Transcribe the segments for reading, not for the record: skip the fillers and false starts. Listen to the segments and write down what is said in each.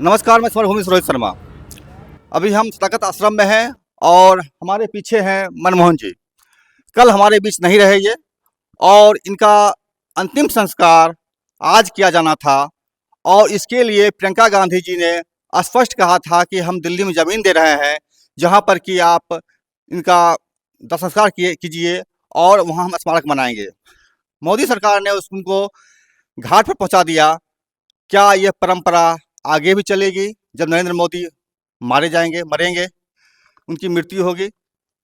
नमस्कार, मैं स्वर भूमि रोहित शर्मा। अभी हम सदाकत आश्रम में हैं और हमारे पीछे हैं मनमोहन जी। कल हमारे बीच नहीं रहे ये और इनका अंतिम संस्कार आज किया जाना था और इसके लिए प्रियंका गांधी जी ने स्पष्ट कहा था कि हम दिल्ली में ज़मीन दे रहे हैं, जहाँ पर कि आप इनका दाह संस्कार कीजिए और वहाँ हम स्मारक बनाएंगे। मोदी सरकार ने उनको घाट पर पहुँचा दिया। क्या यह परंपरा आगे भी चलेगी जब नरेंद्र मोदी मरेंगे, उनकी मृत्यु होगी?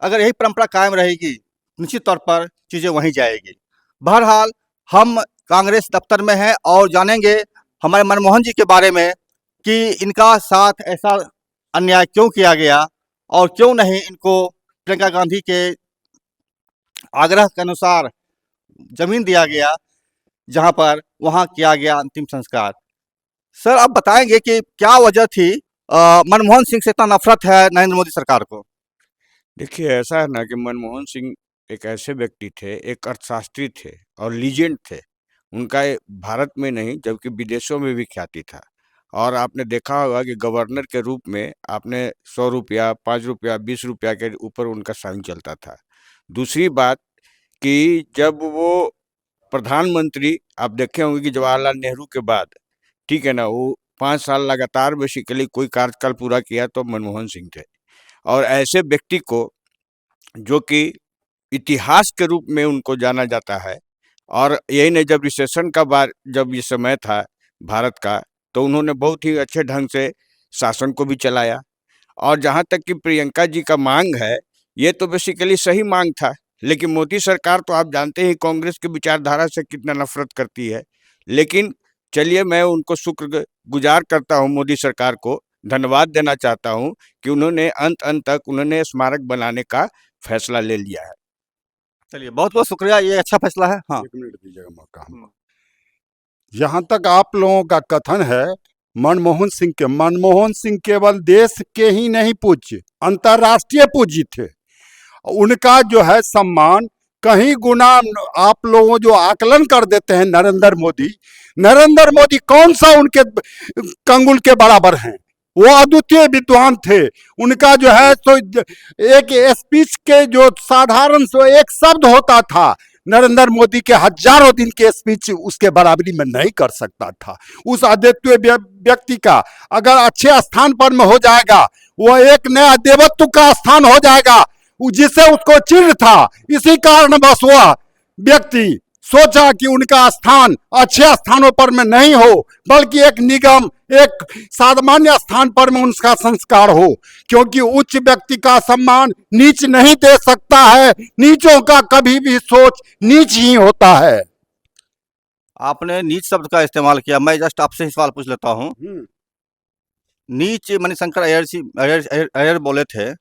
अगर यही परंपरा कायम रहेगी, निश्चित तौर पर चीज़ें वहीं जाएगी। बहरहाल हम कांग्रेस दफ्तर में हैं और जानेंगे हमारे मनमोहन जी के बारे में कि इनका साथ ऐसा अन्याय क्यों किया गया और क्यों नहीं इनको प्रियंका गांधी के आग्रह के अनुसार ज़मीन दिया गया, जहाँ पर वहाँ किया गया अंतिम संस्कार। सर, आप बताएंगे कि क्या वजह थी मनमोहन सिंह से इतना नफरत है नरेंद्र मोदी सरकार को? देखिए, ऐसा है ना कि मनमोहन सिंह एक ऐसे व्यक्ति थे, एक अर्थशास्त्री थे और लीजेंड थे। उनका भारत में नहीं जबकि विदेशों में भी ख्याति था। और आपने देखा होगा कि गवर्नर के रूप में आपने 100 रुपया, 5 रुपया, 20 रुपया के ऊपर उनका साइन चलता था। दूसरी बात कि जब वो प्रधानमंत्री, आप देखे होंगे कि जवाहरलाल नेहरू के बाद, ठीक है ना, वो 5 साल लगातार बेसिकली कोई कार्यकाल पूरा किया तो मनमोहन सिंह थे। और ऐसे व्यक्ति को, जो कि इतिहास के रूप में उनको जाना जाता है, और यही नहीं, जब रिसेशन का बार जब ये समय था भारत का, तो उन्होंने बहुत ही अच्छे ढंग से शासन को भी चलाया। और जहाँ तक कि प्रियंका जी का मांग है, ये तो बेसिकली सही मांग था, लेकिन मोदी सरकार तो आप जानते हैं कांग्रेस की विचारधारा से कितना नफरत करती है। लेकिन चलिए, मैं उनको शुक्र गुजार करता हूँ, मोदी सरकार को धन्यवाद देना चाहता हूँ कि उन्होंने अंत तक उन्होंने स्मारक बनाने का फैसला ले लिया है। चलिए, बहुत बहुत शुक्रिया, ये अच्छा फैसला है। हाँ। 1 मिनट दीजिएगा मौका हमको। जहां तक आप लोगों का कथन है मनमोहन सिंह केवल देश के ही नहीं पूज्य, अंतर्राष्ट्रीय पूज्य थे। उनका जो है सम्मान कहीं गुना आप लोगों जो आकलन कर देते हैं नरेंद्र मोदी कौन सा उनके कंगुल के बराबर हैं? वो अद्वितीय विद्वान थे। उनका जो है तो एक स्पीच के जो साधारण सो एक शब्द होता था, नरेंद्र मोदी के हजारों दिन के स्पीच उसके बराबरी में नहीं कर सकता था। उस अद्वितीय व्यक्ति का अगर अच्छे स्थान पर में हो जाएगा, वो एक नया देवत्व का स्थान हो जाएगा जिससे उसको चिढ़ था। इसी कारण बस वह व्यक्ति सोचा कि उनका स्थान अच्छे स्थानों पर में नहीं हो, बल्कि एक निगम, एक सामान्य स्थान पर में उनका संस्कार हो, क्योंकि उच्च व्यक्ति का सम्मान नीच नहीं दे सकता है। नीचों का कभी भी सोच नीच ही होता है। आपने नीच शब्द का इस्तेमाल किया, मैं जस्ट आपसे ही सवाल पूछ लेता हूँ। नीच मणिशंकर अय्यर बोले थे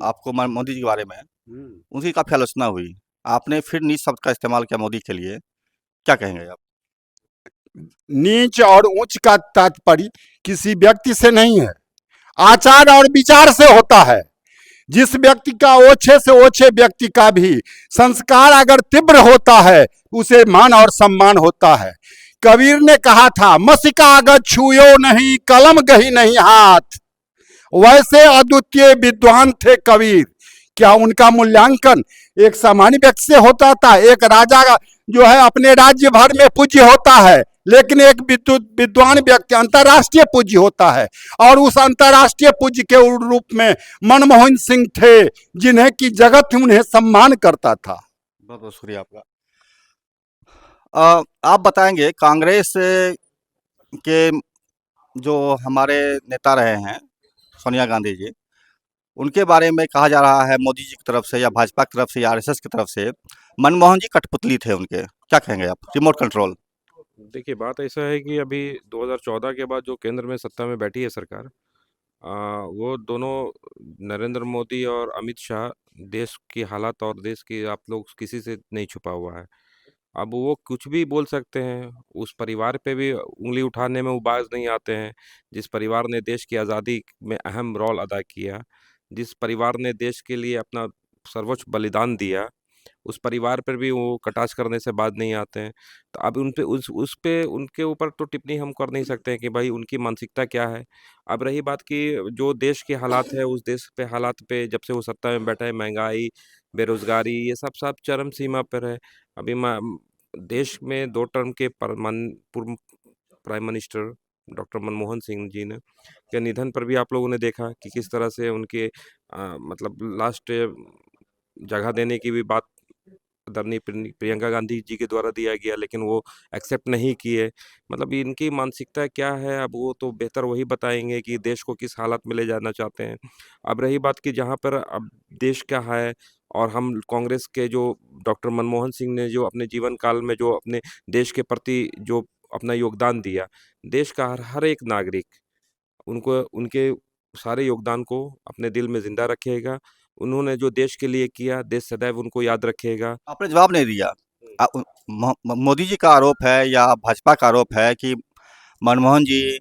आपको मोदी जी के बारे में, उनकी काफी आलोचना हुई। आपने फिर नीच शब्द का इस्तेमाल किया मोदी के लिए, क्या कहेंगे आप? नीच और ऊंच का तात्पर्य किसी व्यक्ति से नहीं है, आचार और विचार से होता है। जिस व्यक्ति का ओछे से ओछे व्यक्ति का भी संस्कार अगर तीव्र होता है, उसे मान और सम्मान होता है। कबीर ने कहा था, मसिका अगर छुयो नहीं कलम गही नहीं हाथ। वैसे अद्वितीय विद्वान थे कबीर। क्या उनका मूल्यांकन एक सामान्य व्यक्ति से होता था? एक राजा जो है अपने राज्य भर में पूज्य होता है, लेकिन एक विद्वान व्यक्ति अंतर्राष्ट्रीय पूज्य होता है। और उस अंतर्राष्ट्रीय पूज्य के रूप में मनमोहन सिंह थे, जिन्हें की जगत उन्हें सम्मान करता था। बहुत बहुत शुक्रिया आपका। आप बताएंगे कांग्रेस के जो हमारे नेता रहे हैं सोनिया गांधी जी, उनके बारे में कहा जा रहा है मोदी जी की तरफ से या भाजपा की तरफ से या आरएसएस की तरफ से, मनमोहन जी कठपुतली थे उनके। क्या कहेंगे आप? Remote control. देखिए, बात ऐसा है कि अभी 2014 के बाद जो केंद्र में सत्ता में बैठी है सरकार, वो दोनों, नरेंद्र मोदी और अमित शाह, देश की हालात और देश की आप लोग किसी से नहीं छुपा हुआ है। अब वो कुछ भी बोल सकते हैं, उस परिवार पे भी उंगली उठाने में वो बाज नहीं आते हैं, जिस परिवार ने देश की आज़ादी में अहम रोल अदा किया, जिस परिवार ने देश के लिए अपना सर्वोच्च बलिदान दिया, उस परिवार पर भी वो कटाक्ष करने से बाज नहीं आते हैं। तो अब उन पे उस पे उनके ऊपर तो टिप्पणी हम कर नहीं सकते हैं कि भाई उनकी मानसिकता क्या है। अब रही बात कि जो देश के हालात है, उस देश पे हालात पे जब से वो सत्ता में बैठा है, महँगाई, बेरोज़गारी ये सब चरम सीमा पर है। अभी देश में 2 टर्म के पूर्व prime minister doctor Manmohan Singh ji ने के निधन पर भी आप लोगों ने देखा कि किस तरह से उनके मतलब लास्ट जगह देने की भी बात आदरणीय प्रियंका गांधी जी के द्वारा दिया गया, लेकिन वो एक्सेप्ट नहीं किए। मतलब इनकी मानसिकता क्या है, अब वो तो बेहतर वही बताएंगे कि देश को किस हालत में ले जाना चाहते हैं। अब रही बात कि जहाँ पर अब देश क्या है, और हम कांग्रेस के जो डॉक्टर मनमोहन सिंह ने जो अपने जीवन काल में जो अपने देश के प्रति जो अपना योगदान दिया, देश का हर हर एक नागरिक उनको उनके सारे योगदान को अपने दिल में ज़िंदा रखेगा। उन्होंने जो देश के लिए किया, देश सदैव उनको याद रखेगा। आपने जवाब नहीं दिया। मोदी जी का आरोप है या भाजपा का आरोप है कि मनमोहन जी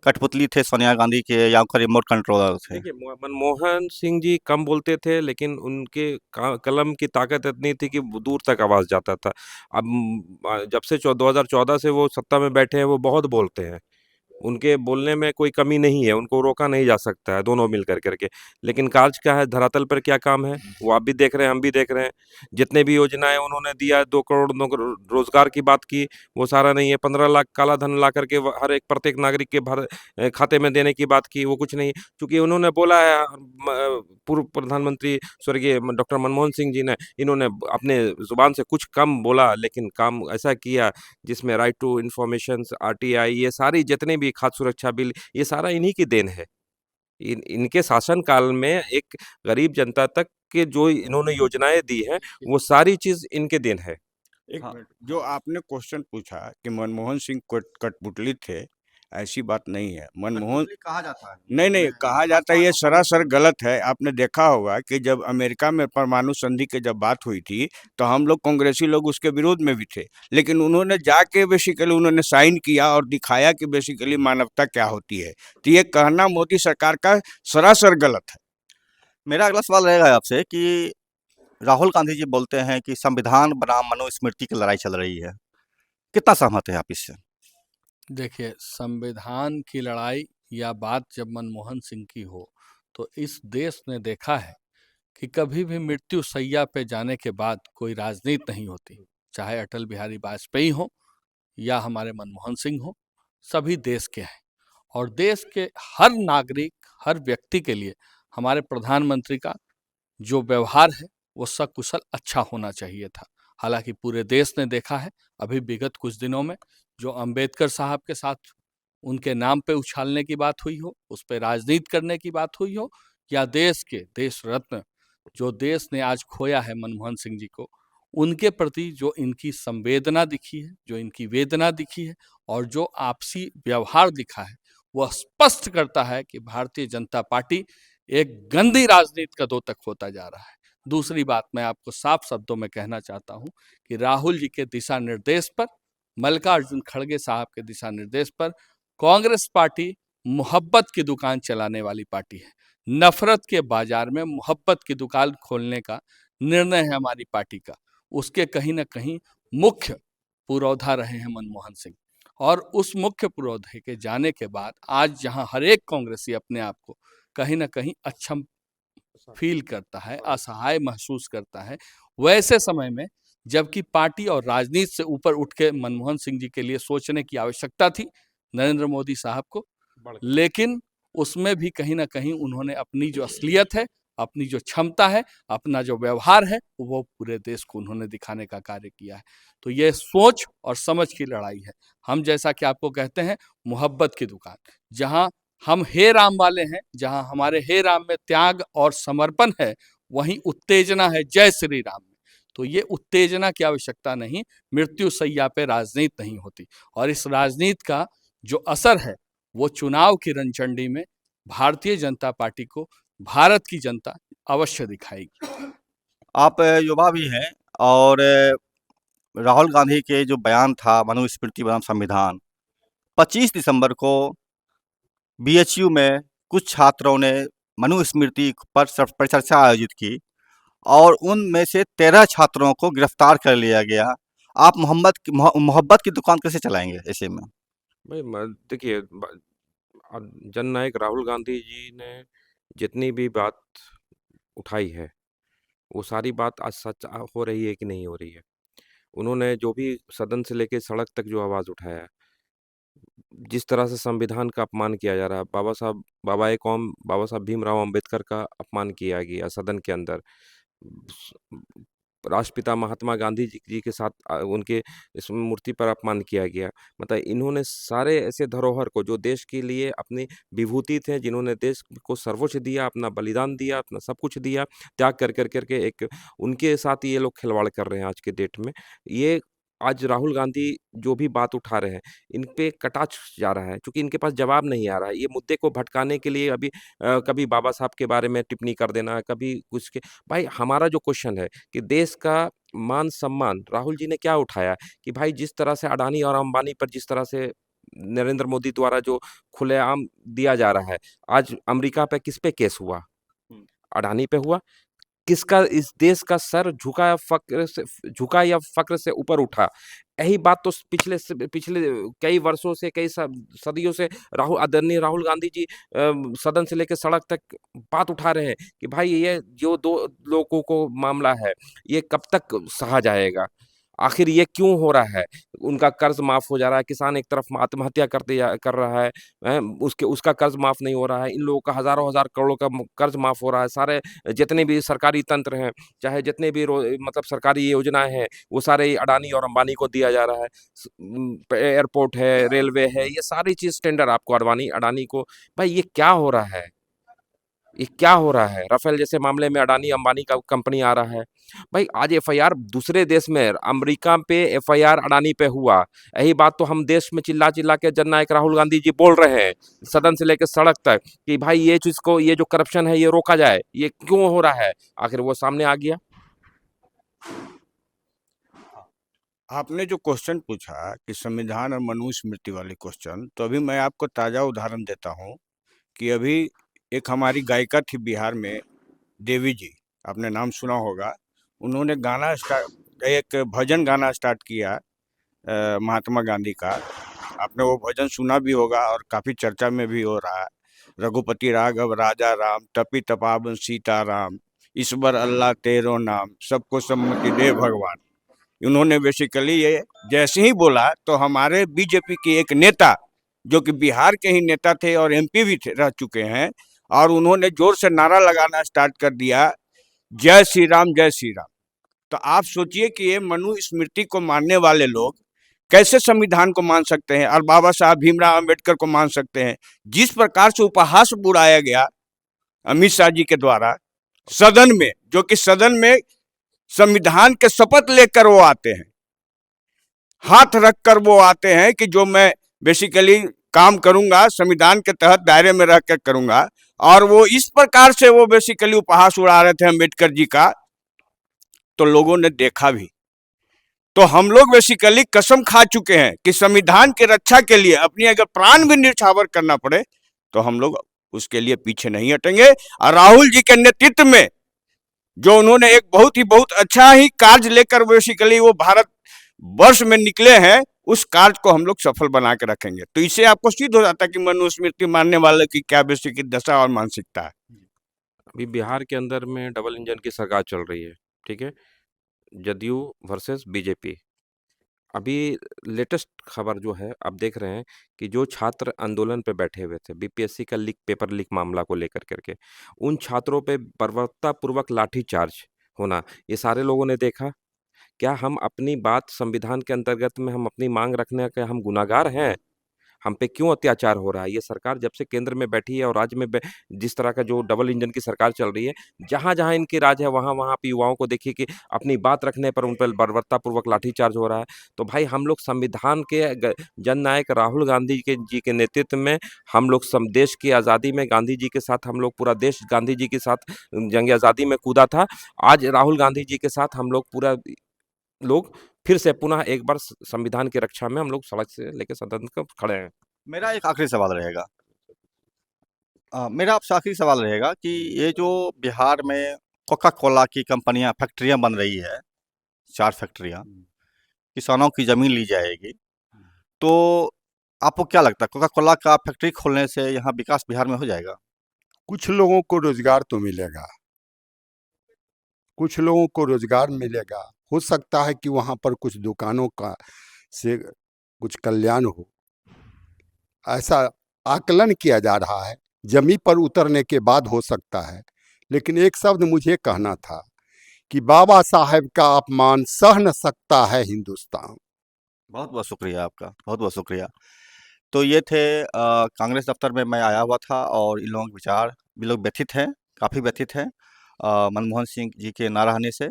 कठपुतली थे सोनिया गांधी के या उनका रिमोट कंट्रोलर थे। देखिए, मनमोहन सिंह जी कम बोलते थे, लेकिन उनके कलम की ताकत इतनी थी कि वो दूर तक आवाज़ जाता था। अब जब से 2014 से वो सत्ता में बैठे हैं, वो बहुत बोलते हैं। उनके बोलने में कोई कमी नहीं है, उनको रोका नहीं जा सकता है, दोनों मिल कर के। लेकिन कार्य क्या है, धरातल पर क्या काम है, वो आप भी देख रहे हैं, हम भी देख रहे हैं। जितने भी योजनाएँ उन्होंने दिया, 2 करोड़ रोज़गार की बात की, वो सारा नहीं है। 15 लाख काला धन ला कर के हर एक प्रत्येक नागरिक के खाते में देने की बात की, वो कुछ नहीं। चूँकि उन्होंने बोला है, पूर्व प्रधानमंत्री स्वर्गीय डॉक्टर मनमोहन सिंह जी ने, इन्होंने अपने ज़ुबान से कुछ कम बोला, लेकिन काम ऐसा किया जिसमें राइट टू इन्फॉर्मेशन, आरटीआई, ये सारी जितने भी खाद्य सुरक्षा बिल, ये सारा इन्हीं की देन है। इनके शासन काल में एक गरीब जनता तक के जो इन्होंने योजनाएँ दी हैं, वो सारी चीज़ इनके देन है। एक हाँ। मिनट, जो आपने क्वेश्चन पूछा कि मनमोहन सिंह कठपुतली थे, ऐसी बात नहीं है। मनमोहन कठपुतली कहा जाता है। नहीं, नहीं, कहा जाता है, ये सरासर गलत है। आपने देखा होगा कि जब अमेरिका में परमाणु संधि की जब बात हुई थी, तो हम लोग कांग्रेसी लोग उसके विरोध में भी थे। लेकिन उन्होंने जाके बेसिकली उन्होंने साइन किया और दिखाया कि बेसिकली मानवता क्या होती है। तो ये कहना मोदी सरकार का सरासर गलत है। मेरा अगला सवाल रहेगा आपसे कि राहुल गांधी जी बोलते हैं कि संविधान बनाम मनुस्मृति की लड़ाई चल रही है। कितना सहमत हैं आप इससे? देखिए, संविधान की लड़ाई या बात जब मनमोहन सिंह की हो, तो इस देश ने देखा है कि कभी भी मृत्यु शैया पे जाने के बाद कोई राजनीति नहीं होती। चाहे अटल बिहारी वाजपेयी हो या हमारे मनमोहन सिंह हो, सभी देश के हैं। और देश के हर नागरिक, हर व्यक्ति के लिए हमारे प्रधानमंत्री का जो व्यवहार है, वो सकुशल अच्छा होना चाहिए था। हालांकि पूरे देश ने देखा है, अभी विगत कुछ दिनों में जो अंबेडकर साहब के साथ उनके नाम पे उछालने की बात हुई हो, उस पे राजनीति करने की बात हुई हो, या देश के देश रत्न जो देश ने आज खोया है मनमोहन सिंह जी को, उनके प्रति जो इनकी संवेदना दिखी है, जो इनकी वेदना दिखी है, और जो आपसी व्यवहार दिखा है, वह स्पष्ट करता है कि भारतीय जनता पार्टी एक गंदी राजनीति का द्योतक होता जा रहा है। दूसरी बात मैं आपको साफ शब्दों में कहना चाहता हूं कि राहुल जी के दिशा निर्देश पर, मल्लिकार्जुन खड़गे साहब के दिशा निर्देश पर, कांग्रेस पार्टी मोहब्बत की दुकान चलाने वाली पार्टी है। नफरत के बाजार में मोहब्बत की दुकान खोलने का निर्णय है हमारी पार्टी का। उसके कहीं ना कहीं मुख्य पुरोधा रहे हैं मनमोहन सिंह, और उस मुख्य पुरोधे के जाने के बाद आज जहां हर एक कांग्रेसी अपने आप को कहीं ना कहीं अक्षम फील करता है, असहाय महसूस करता है, वैसे समय में जबकि पार्टी और राजनीति से ऊपर उठ के मनमोहन सिंह जी के लिए सोचने की आवश्यकता थी नरेंद्र मोदी साहब को, लेकिन उसमें भी कहीं ना कहीं उन्होंने अपनी जो असलियत है, अपनी जो क्षमता है, अपना जो व्यवहार है, वो पूरे देश को उन्होंने दिखाने का कार्य किया है। तो ये सोच और समझ की लड़ाई है। हम जैसा कि आपको कहते हैं मोहब्बत की दुकान, जहां हम हे राम वाले हैं, जहां हमारे हे राम में त्याग और समर्पण है, वहीं उत्तेजना है जय श्री राम में। तो ये उत्तेजना की आवश्यकता नहीं, मृत्यु शैया पे राजनीति नहीं होती। और इस राजनीति का जो असर है, वो चुनाव की रणचंडी में भारतीय जनता पार्टी को भारत की जनता अवश्य दिखाएगी। आप युवा भी हैं और राहुल गांधी के जो बयान था मनुस्मृति बनाम संविधान, 25 दिसंबर को बीएचयू में कुछ छात्रों ने मनुस्मृति पर परिचर्चा आयोजित की और उनमें से 13 छात्रों को गिरफ्तार कर लिया गया। आप मोहब्बत की दुकान कैसे चलाएंगे ऐसे में? भाई देखिए, जननायक राहुल गांधी जी ने जितनी भी बात उठाई है, वो सारी बात आज सच हो रही है कि नहीं हो रही है। उन्होंने जो भी सदन से लेके सड़क तक जो आवाज़ उठाया है, जिस तरह से संविधान का अपमान किया जा रहा है, बाबा ए कौम बाबा साहब भीमराव अंबेडकर का अपमान किया गया सदन के अंदर। स राष्ट्रपिता महात्मा गांधी जी के साथ उनके इस मूर्ति पर अपमान किया गया। मतलब इन्होंने सारे ऐसे धरोहर को जो देश के लिए अपनी विभूति थे, जिन्होंने देश को सर्वोच्च दिया, अपना बलिदान दिया, अपना सब कुछ दिया, त्याग कर के एक उनके साथ ये लोग खिलवाड़ कर रहे हैं आज के डेट में। ये आज राहुल गांधी जो भी बात उठा रहे हैं, इन पे कटाक्ष जा रहा है, क्योंकि इनके पास जवाब नहीं आ रहा है। ये मुद्दे को भटकाने के लिए अभी कभी बाबा साहब के बारे में टिप्पणी कर देना, कभी कुछ के भाई हमारा जो क्वेश्चन है कि देश का मान-सम्मान राहुल जी ने क्या उठाया कि भाई जिस तरह से अडानी और अंबानी पर जिस तरह से नरेंद्र मोदी द्वारा जो खुलेआम दिया जा रहा है, आज अमेरिका पे किस पे केस हुआ? हुँ। अडानी पे हुआ। किसका इस देश का सर झुका या फ़क्र से ऊपर उठा? यही बात तो पिछले कई वर्षों से, कई सदियों से आदरणीय राहुल गांधी जी सदन से लेके सड़क तक बात उठा रहे हैं कि भाई ये जो 2 लोगों को मामला है, ये कब तक सहा जाएगा? आखिर ये क्यों हो रहा है? उनका कर्ज़ माफ़ हो जा रहा है, किसान एक तरफ आत्महत्या कर रहा है, हैं? उसका कर्ज़ माफ़ नहीं हो रहा है, इन लोगों का हज़ारों हज़ार करोड़ों का कर्ज़ माफ़ हो रहा है, सारे जितने भी सरकारी तंत्र हैं, चाहे जितने भी मतलब सरकारी योजनाएँ हैं, वो सारे ही अडानी और अंबानी को दिया जा रहा है। एयरपोर्ट है, रेलवे है, ये सारी चीज़ टेंडर आपको अडवाणी अडानी को भाई ये क्या हो रहा है? ये क्या हो रहा है? राफेल जैसे मामले में अडानी अंबानी का कंपनी आ रहा है। भाई आज एफआईआर दूसरे देश में अमेरिका पे एफआईआर अडानी पे हुआ। यही बात तो हम देश में चिल्ला-चिल्ला के जननायक राहुल गांधी जी बोल रहे हैं, सदन से लेके सड़क तक कि भाई ये चीज़ को ये जो करप्शन है ये रोका जाए। ये क्यों हो रहा है? आखिर वो सामने आ गया। आपने जो क्वेश्चन पूछा कि संविधान और मनुस्मृति वाले क्वेश्चन, तो अभी मैं आपको ताज़ा उदाहरण देता हूँ कि अभी एक हमारी गायिका थी बिहार में, देवी जी, आपने नाम सुना होगा। उन्होंने एक भजन गाना स्टार्ट किया महात्मा गांधी का। आपने वो भजन सुना भी होगा और काफ़ी चर्चा में भी हो रहा है। रघुपति राघव राजा राम, टपी तपावन सीता राम, ईश्वर अल्लाह तेरो नाम, सबको सम्मति दे भगवान। उन्होंने बेसिकली ये जैसे ही बोला तो हमारे बीजेपी के एक नेता, जो कि बिहार के ही नेता थे और एमपी भी रह चुके हैं, और उन्होंने जोर से नारा लगाना स्टार्ट कर दिया, जय श्री राम, जय श्री राम। तो आप सोचिए कि ये मनुस्मृति को मानने वाले लोग कैसे संविधान को मान सकते हैं और बाबा साहब भीमराव अंबेडकर को मान सकते हैं। जिस प्रकार से उपहास बुलाया गया अमित शाह जी के द्वारा सदन में, जो कि सदन में संविधान के शपथ लेकर वो आते हैं, हाथ रखकर वो आते हैं कि जो मैं बेसिकली काम करूंगा संविधान के तहत दायरे में रहकर करूंगा, और वो इस प्रकार से वो बेसिकली उपहास उड़ा रहे थे अंबेडकर जी का, तो लोगों ने देखा भी। तो हम लोग बेसिकली कसम खा चुके हैं कि संविधान की रक्षा के लिए अपनी अगर प्राण भी न्यौछावर करना पड़े तो हम लोग उसके लिए पीछे नहीं हटेंगे। और राहुल जी के नेतृत्व में जो उन्होंने एक बहुत अच्छा ही कार्य लेकर बेसिकली वो भारत वर्ष में निकले हैं, उस कार्य को हम लोग सफल बना के रखेंगे। तो इससे आपको सिद्ध हो जाता है कि मनुस्मृति मानने वाले की क्या बेसिकली दशा और मानसिकता है। अभी बिहार के अंदर में डबल इंजन की सरकार चल रही है, ठीक है? JDU versus BJP. अभी लेटेस्ट खबर जो है आप देख रहे हैं कि जो छात्र आंदोलन पे बैठे हुए थे बीपीएससी का पेपर लीक मामला को लेकर करके, उन छात्रों पे बर्बरतापूर्वक लाठीचार्ज होना, ये सारे लोगों ने देखा। क्या हम अपनी बात संविधान के अंतर्गत में हम अपनी मांग रखने के हम गुनाहगार हैं? हम पे क्यों अत्याचार हो रहा है? ये सरकार जब से केंद्र में बैठी है और राज्य में जिस तरह का जो डबल इंजन की सरकार चल रही है, जहाँ-जहाँ इनकी राज है वहाँ-वहाँ पे युवाओं को देखिए कि अपनी बात रखने पर उन पर बर्बरतापूर्वक लाठीचार्ज हो रहा है। तो भाई हम लोग संविधान के जननायक राहुल गांधी जी के नेतृत्व में हम लोग देश की आज़ादी में गांधी जी के साथ हम लोग पूरा देश गांधी जी के साथ जंग आज़ादी में कूदा था। आज राहुल गांधी जी के साथ हम लोग पूरा लोग फिर से पुनः एक बार संविधान की रक्षा में हम लोग सड़क से लेकर सदन तक खड़े हैं। मेरा एक आखिरी सवाल रहेगा। मेरा आपसे आखिरी सवाल रहेगा कि ये जो बिहार में कोका कोला की कंपनियां फैक्ट्रियां बन रही है, 4 फैक्ट्रियां, किसानों की ज़मीन ली जाएगी। तो आपको क्या लगता है कोका कोला का फैक्ट्री खोलने से यहाँ विकास बिहार में हो जाएगा? कुछ लोगों को रोजगार तो मिलेगा, कुछ लोगों को रोजगार मिलेगा। हो सकता है कि वहाँ पर कुछ दुकानों का से कुछ कल्याण हो, ऐसा आकलन किया जा रहा है। जमीन पर उतरने के बाद हो सकता है। लेकिन एक शब्द मुझे कहना था कि बाबा साहेब का अपमान सह न सकता है हिंदुस्तान। बहुत बहुत शुक्रिया आपका, बहुत बहुत शुक्रिया। तो ये थे कांग्रेस दफ्तर में मैं आया हुआ था और इन लोगों के विचार, ये लोग व्यथित हैं, काफ़ी व्यथित हैं मनमोहन सिंह जी के ना रहने से।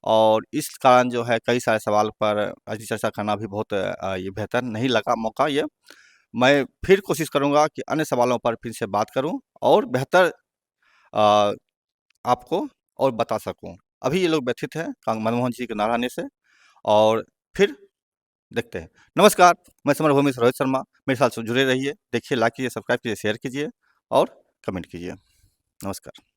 और इस कारण जो है कई सारे सवाल पर आज चर्चा करना भी बहुत ये बेहतर नहीं लगा मौका ये। मैं फिर कोशिश करूँगा कि अन्य सवालों पर फिर से बात करूँ और बेहतर अ, आपको और बता सकूँ। अभी ये लोग व्यथित हैं मनमोहन जी के ना रहने से और फिर देखते हैं। नमस्कार, मैं समरभूमि से रोहित शर्मा। मेरे साथ जुड़े रहिए, देखिए, लाइक कीजिए, सब्सक्राइब कीजिए, शेयर कीजिए और कमेंट कीजिए। नमस्कार।